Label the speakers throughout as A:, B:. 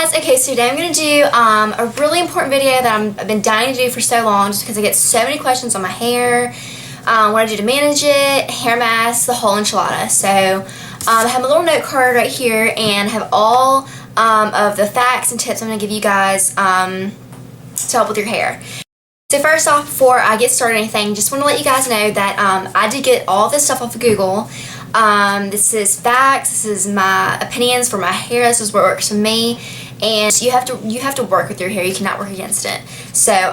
A: guys, okay, so today I'm going to do a really important video that I've been dying to do for so long just because I get so many questions on my hair, what I do to manage it, hair mask, the whole enchilada. So I have a little note card right here and have all of the facts and tips I'm going to give you guys to help with your hair. So first off, before I get started anything, just want to let you guys know that I did get all this stuff off of Google. This is facts, this is my opinions for my hair, this is what works for me, and you have to work with your hair, you cannot work against it. So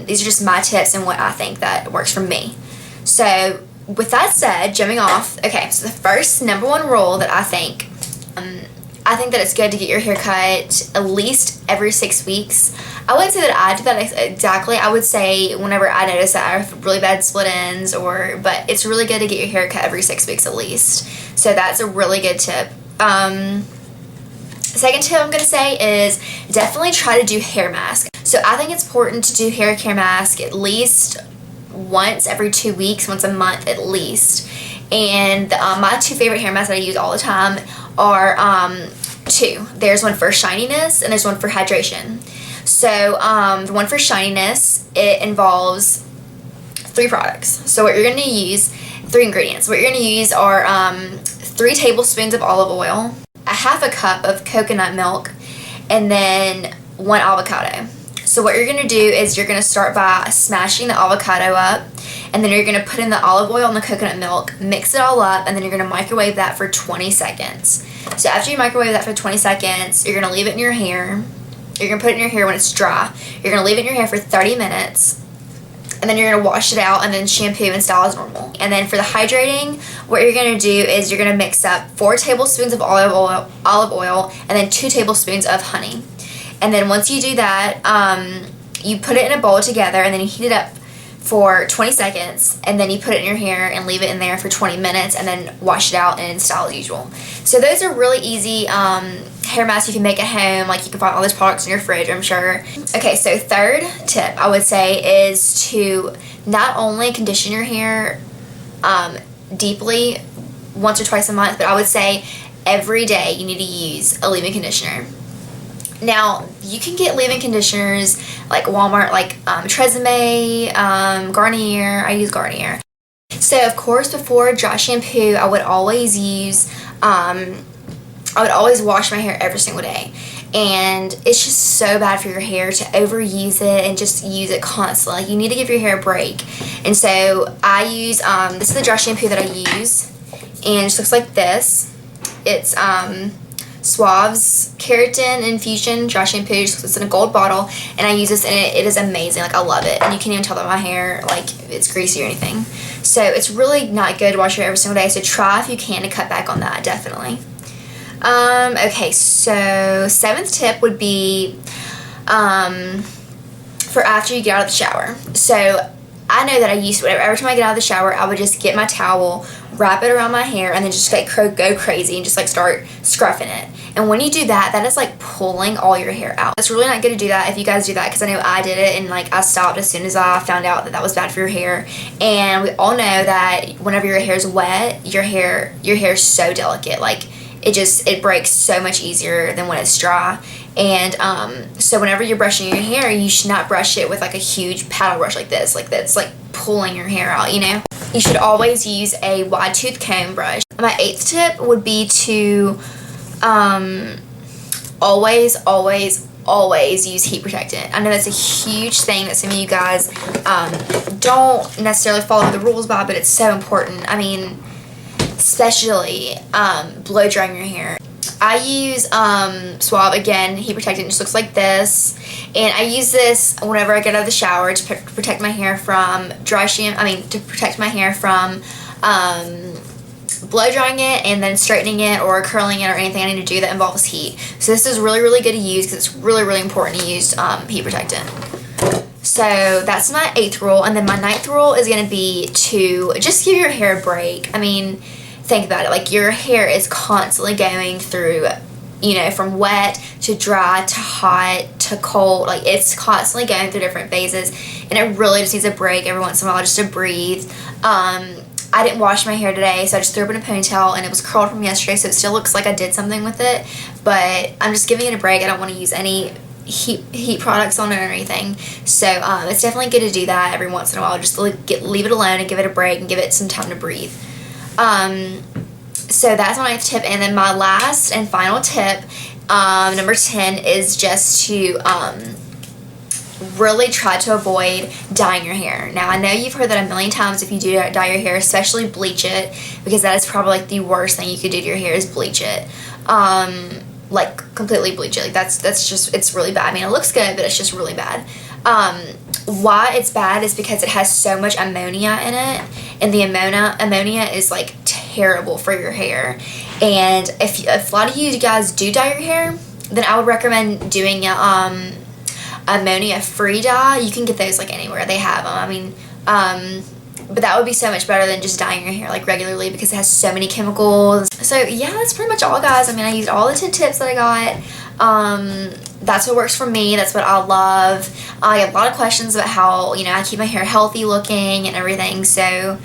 A: these are just my tips and what I think that works for me. So with that said, jumping off, okay, so the first number one rule that I think that it's good to get your hair cut at least every 6 weeks. I wouldn't say that I do that exactly. I would say whenever I notice that I have really bad split ends, but it's really good to get your hair cut every 6 weeks at least. So that's a really good tip. Second tip I'm going to say is definitely try to do hair mask. So I think it's important to do hair care mask at least once every 2 weeks, once a month at least. And my two favorite hair masks that I use all the time are two. There's one for shininess and there's one for hydration. So the one for shininess, it involves 3 products. So what you're going to use, 3 ingredients. What you're going to use are 3 tablespoons of olive oil, a half a cup of coconut milk, and then 1 avocado. So what you're going to do is you're going to start by smashing the avocado up, and then you're going to put in the olive oil and the coconut milk, mix it all up, and then you're going to microwave that for 20 seconds. So after you microwave that for 20 seconds, you're going to leave it in your hair. You're going to put it in your hair when it's dry. You're going to leave it in your hair for 30 minutes. And then you're going to wash it out and then shampoo and style as normal. And then for the hydrating, what you're going to do is you're going to mix up 4 tablespoons of olive oil and then 2 tablespoons of honey. And then once you do that, you put it in a bowl together and then you heat it up for 20 seconds, and then you put it in your hair and leave it in there for 20 minutes and then wash it out and style as usual. So those are really easy hair masks you can make at home. Like, you can find all those products in your fridge, I'm sure. Okay, so third tip I would say is to not only condition your hair deeply once or twice a month, but I would say every day you need to use a leave-in conditioner. Now, you can get leave-in conditioners like Walmart, like Tresemme, Garnier. I use Garnier. So, of course, before dry shampoo, I would always wash my hair every single day. And it's just so bad for your hair to overuse it and just use it constantly. You need to give your hair a break. And so I use, this is the dry shampoo that I use. And it just looks like this. It's Suave's Keratin Infusion Dry Shampoo. It's in a gold bottle, and I use this, and it is amazing. Like, I love it, and you can't even tell that my hair, like, it's greasy or anything. So it's really not good to wash your hair every single day, so try if you can to cut back on that, definitely. Okay, so 7th tip would be for after you get out of the shower. So I know that I used to, every time I get out of the shower, I would just get my towel, wrap it around my hair, and then just like go crazy and just like start scruffing it. And when you do that, that is like pulling all your hair out. It's really not good to do that if you guys do that, because I know I did it and like I stopped as soon as I found out that that was bad for your hair. And we all know that whenever your hair is wet, your hair is so delicate. Like, it breaks so much easier than when it's dry. And so whenever you're brushing your hair, you should not brush it with like a huge paddle brush like this, like that's like pulling your hair out, you know? You should always use a wide tooth comb brush. My 8th tip would be to always use heat protectant. I know that's a huge thing that some of you guys don't necessarily follow the rules by, but it's so important. I mean, especially blow drying your hair. I use Suave, again, heat protectant. It just looks like this, and I use this whenever I get out of the shower to protect my hair from to protect my hair from blow drying it and then straightening it or curling it or anything I need to do that involves heat. So this is really, really good to use because it's really, really important to use heat protectant. So that's my 8th rule, and then my 9th rule is going to be to just give your hair a break. I mean, think about it, like, your hair is constantly going through, you know, from wet to dry to hot to cold. Like, it's constantly going through different phases, and it really just needs a break every once in a while just to breathe. I didn't wash my hair today, so I just threw it in a ponytail, and it was curled from yesterday, so it still looks like I did something with it, but I'm just giving it a break. I don't want to use any heat products on it or anything, so it's definitely good to do that every once in a while. Just leave it alone and give it a break and give it some time to breathe. So that's my 9th tip. And then my last and final tip, number 10, is just to really try to avoid dyeing your hair. Now, I know you've heard that a million times. If you do dye your hair, especially bleach it, because that is probably like the worst thing you could do to your hair is bleach it. Like completely bleach it. Like that's just, it's really bad. I mean, it looks good, but it's just really bad. Why it's bad is because it has so much ammonia in it, and the ammonia is like terrible for your hair. And if a lot of you guys do dye your hair, then I would recommend doing ammonia free dye. You can get those like anywhere, they have them. I mean, but that would be so much better than just dyeing your hair like regularly, because it has so many chemicals. So yeah, that's pretty much all, guys. I mean, I used all the 10 tips that I got. That's what works for me. That's what I love. I get a lot of questions about how, you know, I keep my hair healthy looking and everything. So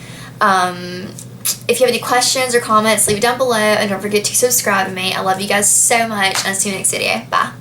A: if you have any questions or comments, leave it down below, and don't forget to subscribe to me. I love you guys so much, and I'll see you in the next video. Bye.